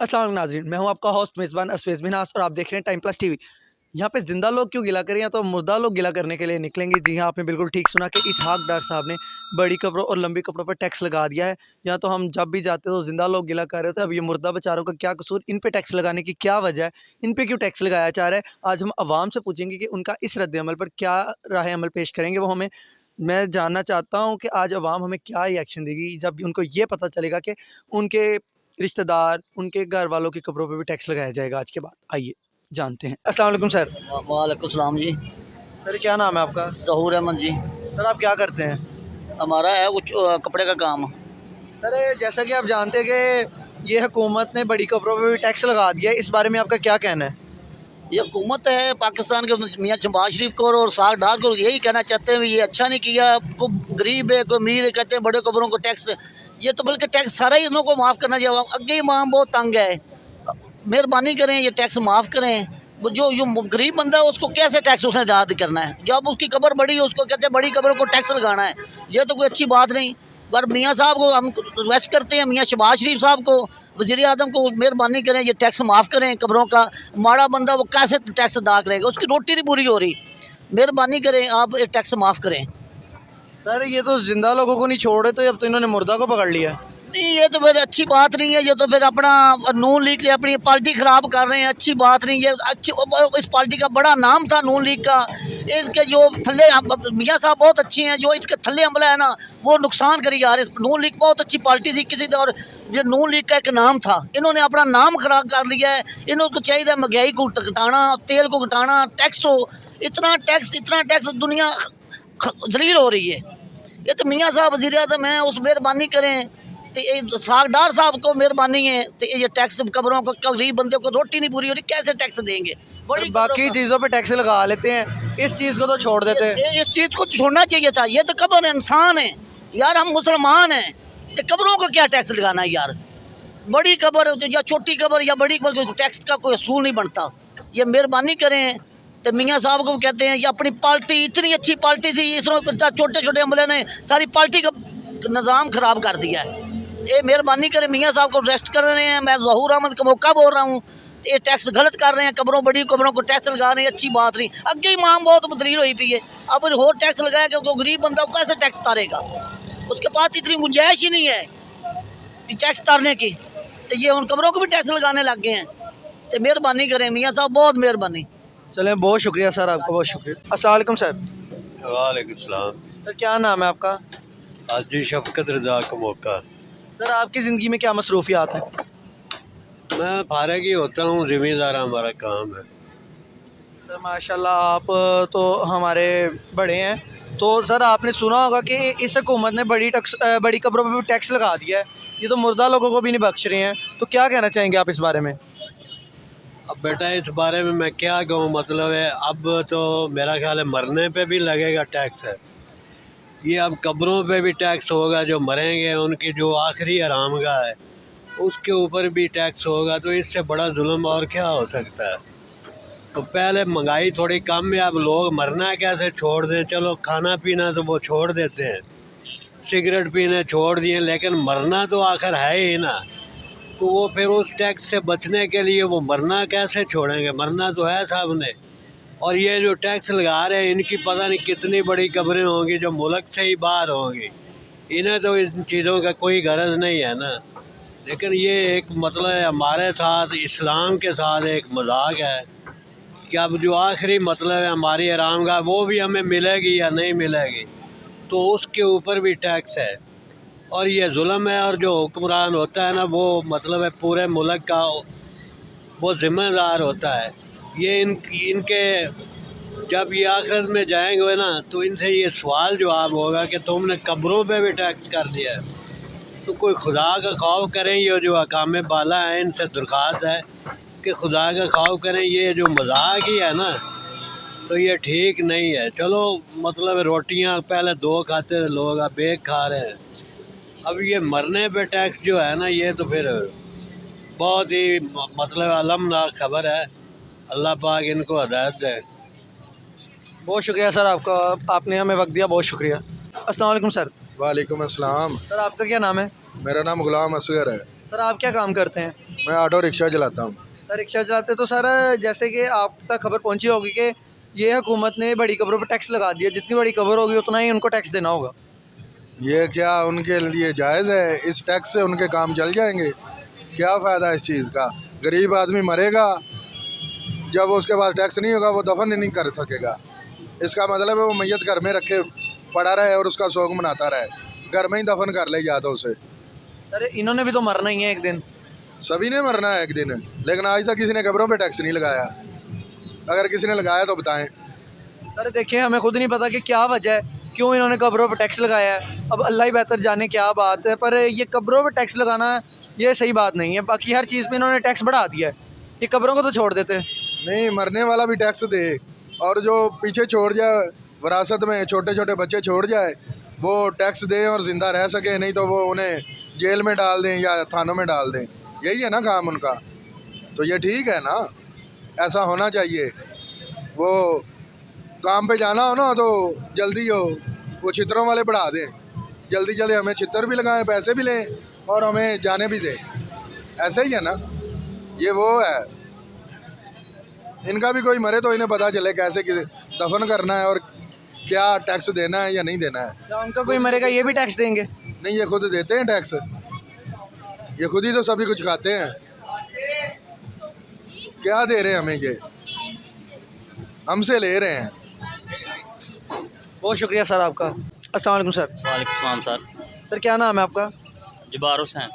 अस्सलाम वालेकुम नाज़रीन, मैं हूं आपका होस्ट मेज़बान असवेज़ मिन्हास और आप देख रहे हैं टाइम प्लस टीवी। यहाँ पे ज़िंदा लोग क्यों गिला करें या तो मुर्दा लोग गिला करने के लिए निकलेंगे। जी हाँ, आपने बिल्कुल ठीक सुना कि इसहाक डार साहब ने बड़ी कब्रों और लंबी कब्रों पर टैक्स लगा दिया है। या तो हम जब भी जाते तो ज़िंदा लोग गिला कर रहे थे, अब ये मुर्दा बेचारों का क्या कसूर, इन पे टैक्स लगाने की क्या वजह है, इन पे क्यों टैक्स लगाया जा रहा है। आज हम आवाम से पूछेंगे कि उनका इस रद्द-ए-अमल पर क्या राय अमल पेश करेंगे वो हमें। मैं जानना चाहता हूँ कि आज अवाम हमें क्या रिएक्शन देगी जब उनको ये पता चलेगा कि उनके रिश्तेदार, उनके घर वालों की कब्रों पे भी टैक्स लगाया जाएगा आज के बाद। आइए जानते हैं। अस्सलाम वालेकुम सर। वालेकुम सलाम जी। सर क्या नाम है आपका? ज़हूर अहमद जी। सर आप क्या करते हैं? हमारा है कुछ कपड़े का काम। सर जैसा कि आप जानते हैं कि ये हुकूमत ने बड़ी कब्रों पे भी टैक्स लगा दिया है, इस बारे में आपका क्या कहना है? ये हुकूमत है पाकिस्तान के मियाँ शहबाज शरीफ को और साग डार को यही कहना चाहते हैं ये अच्छा नहीं किया। कोई गरीब है कोई अमीर है, कहते हैं बड़े कब्रों को टैक्स, ये तो बल्कि टैक्स सारा ही इनको माफ़ करना चाहिए। अगे इमाम बहुत तंग है, मेहरबानी करें ये टैक्स माफ़ करें। जो गरीब बंदा है उसको कैसे टैक्स उसने याद करना है, जब उसकी कब्र बड़ी है उसको कहते हैं बड़ी कब्र को टैक्स लगाना है, ये तो कोई अच्छी बात नहीं। पर मियाँ साहब को हम रिक्वेस्ट करते हैं, मियाँ शहबाज शरीफ साहब को, वज़ीर आज़म को, मेहरबानी करें ये टैक्स माफ़ करें कब्रों का। माड़ा बंदा वो कैसे टैक्स अदा करेगा, उसकी रोटी नहीं पूरी हो रही। मेहरबानी करें आप ये टैक्स माफ़ करें। सर ये तो जिंदा लोगों को नहीं छोड़ रहे, तो अब तो इन्होंने मुर्दा को पकड़ लिया है। नहीं ये तो फिर अच्छी बात नहीं है, ये तो फिर अपना नून लीग अपनी पार्टी ख़राब कर रहे हैं, अच्छी बात नहीं है। अच्छी इस पार्टी का बड़ा नाम था नून लीग का, इसके जो थल्ले मियाँ साहब बहुत अच्छे हैं, जो इसके थल्ले अमला है ना वो नुकसान करी जा रहे हैं। नून लीग बहुत अच्छी पार्टी थी किसी और जो नून लीग का एक नाम था, इन्होंने अपना नाम ख़राब कर लिया है। इनको चाहिए महंगाई को घटाना, तेल को घटाना, टैक्स तो इतना टैक्स दुनिया जलील हो रही है। ये तो मियाँ साहब वज़ीर आज़म हैं, उस मेहरबानी करें तो सागदार साहब को मेहरबानी है तो ये टैक्स कब्रों को, गरीब बंदे को रोटी नहीं पूरी हो रही, कैसे टैक्स देंगे। बड़ी बाकी चीज़ों पे टैक्स लगा लेते हैं, इस चीज़ को तो छोड़ देते हैं। इस चीज़ को छोड़ना चाहिए था। ये तो कब्र इंसान है यार, हम मुसलमान हैं, तो कब्रों को क्या टैक्स लगाना है यार। बड़ी कब्र या छोटी कब्र या बड़ी कब्र, टैक्स का कोई असूल नहीं बनता। ये मेहरबानी करें तो मियाँ साहब को कहते हैं, ये अपनी पार्टी इतनी अच्छी पार्टी थी, इस छोटे छोटे अमले ने सारी पार्टी का निज़ाम ख़राब कर दिया है। ये मेहरबानी करें, मियाँ साहब को रेस्ट कर रहे हैं। मैं ज़हूर अहमद का मौका बोल रहा हूँ, ये टैक्स गलत कर रहे हैं, कब्रों बड़ी कब्रों को टैक्स लगा रहे हैं, अच्छी बात नहीं। अगे इमाम बहुत बदलील हुई पी है, अब और टैक्स लगाया क्योंकि गरीब बंदा कैसे टैक्स तारेगा, उसके पास इतनी गुंजाइश ही नहीं है टैक्स तारने की। तो ये उन कब्रों को भी टैक्स लगाने लग गए हैं। तो मेहरबानी करें मियाँ साहब, बहुत मेहरबानी। चलें, बहुत शुक्रिया सर, आपका बहुत शुक्रिया। अस्सलाम वालेकुम सर। वालेकुम सलाम। सर क्या नाम है आपका? हाजी शफकत रजा का मौका। सर आपकी ज़िंदगी में क्या मसरूफियात हैं? मैं फारग ही होता हूँ, ज़िम्मेदार हमारा काम है। सर माशाल्लाह आप तो हमारे बड़े हैं, तो सर आपने सुना होगा कि इस हुकूमत ने बड़ी कब्रों पर भी टैक्स लगा दिया है, ये तो मुर्दा लोगों को भी नहीं बख्श रहे हैं, तो क्या कहना चाहेंगे आप इस बारे में? अब बेटा इस बारे में मैं क्या कहूँ, मतलब है अब तो मेरा ख्याल है मरने पे भी लगेगा टैक्स है। ये अब कब्रों पे भी टैक्स होगा, जो मरेंगे उनकी जो आखिरी आरामगाह है उसके ऊपर भी टैक्स होगा, तो इससे बड़ा जुल्म और क्या हो सकता है। तो पहले महंगाई थोड़ी कम है, अब लोग मरना कैसे छोड़ दें। चलो खाना पीना तो वो छोड़ देते हैं, सिगरेट पीने छोड़ दिए, लेकिन मरना तो आखिर है ही ना। तो वो फिर उस टैक्स से बचने के लिए वो मरना कैसे छोड़ेंगे, मरना तो है सामने। और ये जो टैक्स लगा रहे हैं इनकी पता नहीं कितनी बड़ी कब्रें होंगी जो मुल्क से ही बाहर होंगी, इन्हें तो इन चीज़ों का कोई गरज नहीं है ना। लेकिन ये एक मतलब है हमारे साथ इस्लाम के साथ एक मजाक है कि अब जो आखिरी मतलब है हमारी आरामगाह वो भी हमें मिलेगी या नहीं मिलेगी, तो उसके ऊपर भी टैक्स है। और ये जुल्म है, और जो हुक्मरान होता है ना वो मतलब है पूरे मुल्क का वो ज़िम्मेदार होता है। ये इनके जब ये आखिरत में जाएंगे ना तो इनसे ये सवाल जवाब होगा कि तुमने कब्रों पे भी टैक्स कर दिया है। तो कोई खुदा का खौफ करें, ये जो अकाम बाला हैं इनसे दरख्वास्त है कि खुदा का खौफ करें। ये जो मजाक ही है ना तो ये ठीक नहीं है। चलो मतलब रोटियां पहले दो खाते थे लोग, अब एक खा रहे हैं। अब ये मरने पे टैक्स जो है ना ये तो फिर बहुत ही मतलब अलमनाक खबर है। अल्लाह पाक इनको हदायत दे। बहुत शुक्रिया सर आपका, आपने हमें वक्त दिया, बहुत शुक्रिया। अस्सलाम वालेकुम सर। वालेकुम अस्सलाम। सर आपका क्या नाम है? मेरा नाम गुलाम असगर है। सर आप क्या काम करते हैं? मैं ऑटो रिक्शा चलाता हूँ। सर रिक्शा चलाते तो सर जैसे कि आप तक खबर पहुंची होगी कि ये हुकूमत ने बड़ी कब्रों पर टैक्स लगा दिया, जितनी बड़ी कब्र होगी उतना ही उनको टैक्स देना होगा। ये क्या उनके लिए जायज़ है? इस टैक्स से उनके काम चल जाएंगे? क्या फ़ायदा इस चीज़ का? गरीब आदमी मरेगा, जब उसके पास टैक्स नहीं होगा वो दफन ही नहीं कर सकेगा। इसका मतलब है वो मैयत घर में रखे पड़ा रहे और उसका शौक मनाता रहे, घर में ही दफन कर ले या तो उसे। सर इन्होंने भी तो मरना ही है एक दिन। सभी ने मरना है एक दिन, लेकिन आज तक किसी ने कब्रों पे टैक्स नहीं लगाया। अगर किसी ने लगाया तो बताएं। सर देखिए हमें खुद नहीं पता कि क्या वजह है, क्यों इन्होंने कब्रों पर टैक्स लगाया है। अब अल्लाह ही बेहतर जाने क्या बात है, पर ये कब्रों पर टैक्स लगाना ये सही बात नहीं है। बाकी हर चीज़ पे इन्होंने टैक्स बढ़ा दिया है, ये कब्रों को तो छोड़ देते। नहीं, मरने वाला भी टैक्स दे, और जो पीछे छोड़ जाए विरासत में, छोटे छोटे बच्चे छोड़ जाए, वो टैक्स दें और ज़िंदा रह सके, नहीं तो वो उन्हें जेल में डाल दें या थानों में डाल दें। यही है ना काम उनका, तो ये ठीक है ना? ऐसा होना चाहिए। वो काम पे जाना हो ना तो जल्दी हो, वो छितरों वाले बढ़ा दें, जल्दी जल्दी हमें छितर भी लगाएं, पैसे भी लें और हमें जाने भी दें। ऐसे ही है ना, ये वो है। इनका भी कोई मरे तो इन्हें पता चले कैसे दफन करना है और क्या टैक्स देना है या नहीं देना है। क्या उनका कोई मरेगा ये भी टैक्स देंगे? नहीं, ये खुद देते हैं टैक्स, ये खुद ही तो सभी कुछ खाते हैं। क्या दे रहे हैं हमें, ये हमसे ले रहे हैं। बहुत शुक्रिया सर आपका। अस्सलाम वालेकुम सर। वालेकुम सर। सर क्या नाम है आपका? जबार हुसैन।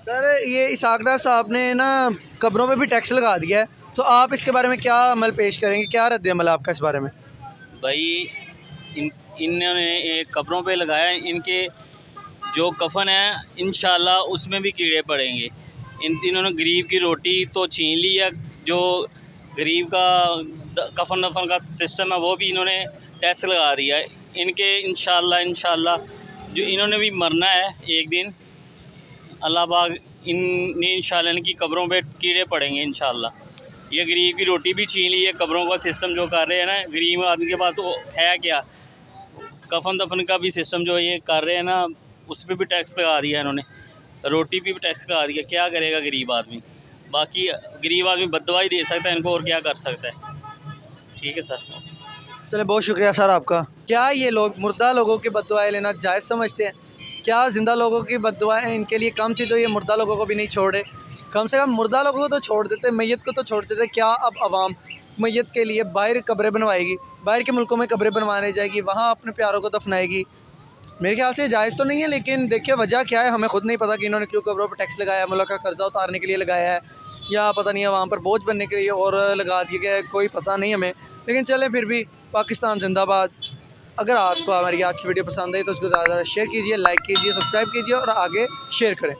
सर ये इसहाक डार साहब ने ना कब्रों पे भी टैक्स लगा दिया है, तो आप इसके बारे में क्या अमल पेश करेंगे, क्या रद्द अमल आपका इस बारे में? भाई इन्होंने ये कब्रों पे लगाया, इनके जो कफन है इंशाल्लाह उसमें भी कीड़े पड़ेंगे। इन्होंने गरीब की रोटी तो छीन ली है, जो गरीब का कफन दफन का सिस्टम है वो भी इन्होंने टैक्स लगा दिया है। इनके इंशाल्लाह जो इन्होंने भी मरना है एक दिन, अल्लाह पाक इंशाल्लाह इनकी कब्रों पे कीड़े पड़ेंगे इंशाल्लाह। ये गरीब की रोटी भी छीन ली है, कब्रों का सिस्टम जो कर रहे हैं ना, गरीब आदमी के पास वो है क्या, कफन दफन का भी सिस्टम जो ये कर रहे हैं ना, उस पर भी टैक्स लगा दिया इन्होंने, रोटी पे भी टैक्स लगा दिया। क्या करेगा गरीब आदमी? बाकी गरीब आदमी बददुआ ही दे सकता है इनको, और क्या कर सकता है। ठीक है सर। चले बहुत शुक्रिया सर आपका। क्या ये लोग मुर्दा लोगों की बद्दुआएं लेना जायज़ समझते हैं? क्या ज़िंदा लोगों की बद्दुआएं इनके लिए कम थी तो ये मुर्दा लोगों को भी नहीं छोड़े? कम से कम मुर्दा लोगों को तो छोड़ देते, मैयत को तो छोड़ देते। क्या अब आवाम मैयत के लिए बाहर कब्रें बनवाएगी, बाहर के मुल्कों में कब्रें बनवाने जाएगी, वहाँ अपने प्यारों को दफनाएगी? मेरे ख्याल से जायज़ तो नहीं है, लेकिन देखिए वजह क्या है हमें खुद नहीं पता कि इन्होंने क्यों कब्रों पर टैक्स लगाया है। मुल्क का कर्जा उतारने के लिए लगाया है या पता नहीं है वहाँ पर बोझ बनने के लिए और लगा दिया गया है, कोई पता नहीं हमें। लेकिन चले फिर भी पाकिस्तान जिंदाबाद। अगर आपको हमारी आज की वीडियो पसंद आई तो उसको ज़्यादा शेयर कीजिए, लाइक कीजिए, सब्सक्राइब कीजिए और आगे शेयर करें।